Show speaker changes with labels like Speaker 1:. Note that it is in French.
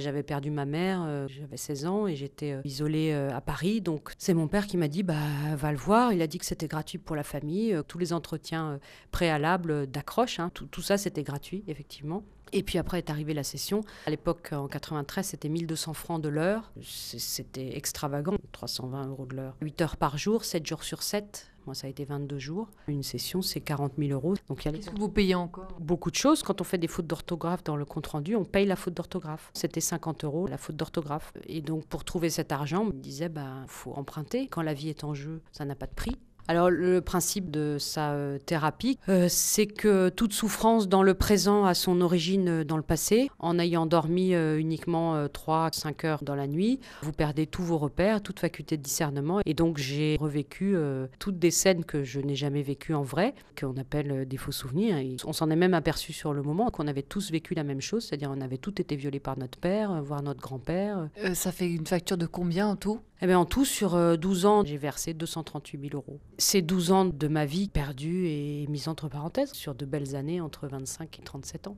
Speaker 1: J'avais perdu ma mère, j'avais 16 ans et j'étais isolée à Paris. Donc c'est mon père qui m'a dit, va le voir. Il a dit que c'était gratuit pour la famille. Tous les entretiens préalables d'accroche, hein, tout ça c'était gratuit, effectivement. Et puis après est arrivée la session. À l'époque, en 93, c'était 1200 francs de l'heure. C'était extravagant, 320 € de l'heure. 8 heures par jour, 7 jours sur 7. Moi, ça a été 22 jours. Une session, c'est 40 000 €. Donc,
Speaker 2: Qu'est-ce que vous payez encore?
Speaker 1: beaucoup de choses. Quand on fait des fautes d'orthographe dans le compte-rendu, on paye la faute d'orthographe. C'était 50 € la faute d'orthographe. Et donc, pour trouver cet argent, on me disait, faut emprunter. Quand la vie est en jeu, ça n'a pas de prix. Alors le principe de sa thérapie, c'est que toute souffrance dans le présent a son origine dans le passé. En ayant dormi uniquement 3-5 heures dans la nuit, vous perdez tous vos repères, toute faculté de discernement. Et donc j'ai revécu toutes des scènes que je n'ai jamais vécues en vrai, qu'on appelle des faux souvenirs. Et on s'en est même aperçu sur le moment qu'on avait tous vécu la même chose, c'est-à-dire on avait tous été violés par notre père, voire notre grand-père.
Speaker 2: Ça fait une facture de combien en tout?
Speaker 1: Eh bien, en tout, sur 12 ans, j'ai versé 238 000 €. C'est 12 ans de ma vie perdue et mise entre parenthèses sur de belles années entre 25 et 37 ans.